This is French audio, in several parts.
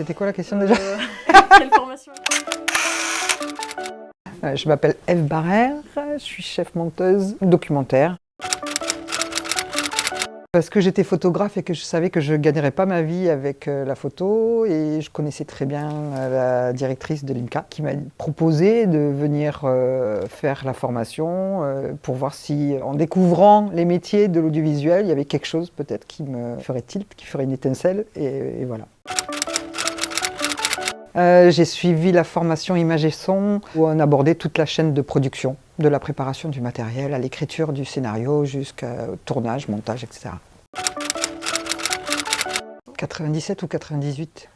C'était quoi la question déjà? Quelle formation? Je m'appelle Ève Barrère, je suis chef monteuse documentaire. Parce que j'étais photographe et que je savais que je ne gagnerais pas ma vie avec la photo, et je connaissais très bien la directrice de l'IMCA qui m'a proposé de venir faire la formation pour voir si, en découvrant les métiers de l'audiovisuel, il y avait quelque chose peut-être qui me ferait tilt, qui ferait une étincelle, et voilà. J'ai suivi la formation Images et Son où on abordait toute la chaîne de production, de la préparation du matériel à l'écriture du scénario jusqu'au tournage, montage, etc. 97 ou 98?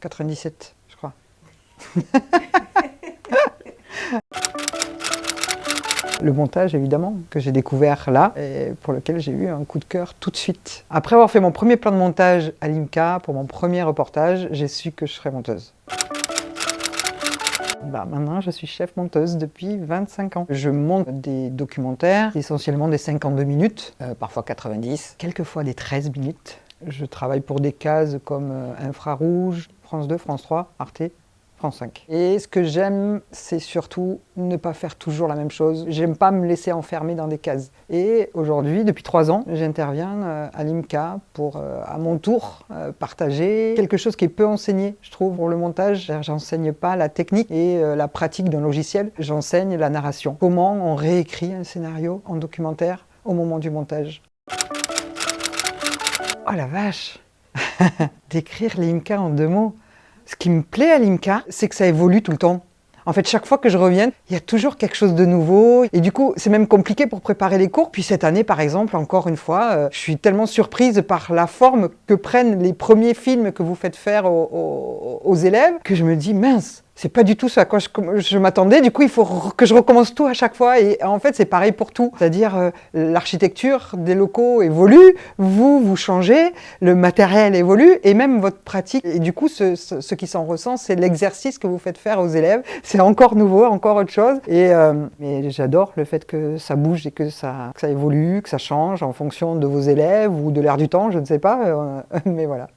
97, je crois. Le montage, évidemment, que j'ai découvert là et pour lequel j'ai eu un coup de cœur tout de suite. Après avoir fait mon premier plan de montage à l'IMCA pour mon premier reportage, j'ai su que je serais monteuse. Maintenant, je suis chef monteuse depuis 25 ans. Je monte des documentaires, essentiellement des 52 minutes, parfois 90, quelquefois des 13 minutes. Je travaille pour des cases comme Infrarouge, France 2, France 3, Arte, France 5. Et ce que j'aime, c'est surtout ne pas faire toujours la même chose. J'aime pas me laisser enfermer dans des cases. Et aujourd'hui, depuis 3 ans, j'interviens à l'IMCA pour, à mon tour, partager quelque chose qui est peu enseigné, je trouve, pour le montage. J'enseigne pas la technique et la pratique d'un logiciel, j'enseigne la narration. Comment on réécrit un scénario en documentaire au moment du montage. Oh la vache! Décrire l'IMCA en 2 mots. Ce qui me plaît à l'IMCA, c'est que ça évolue tout le temps. En fait, chaque fois que je reviens, il y a toujours quelque chose de nouveau. Et du coup, c'est même compliqué pour préparer les cours. Puis cette année, par exemple, encore une fois, je suis tellement surprise par la forme que prennent les premiers films que vous faites faire aux élèves, que je me dis, mince, c'est pas du tout ça à quoi je m'attendais. Du coup, il faut que je recommence tout à chaque fois. Et en fait, c'est pareil pour tout. C'est-à-dire, l'architecture des locaux évolue, vous changez, le matériel évolue, et même votre pratique. Et du coup, ce qui s'en ressent, c'est l'exercice que vous faites faire aux élèves. C'est encore nouveau, encore autre chose. Mais j'adore le fait que ça bouge et que ça évolue, que ça change en fonction de vos élèves ou de l'air du temps, je ne sais pas. Mais voilà.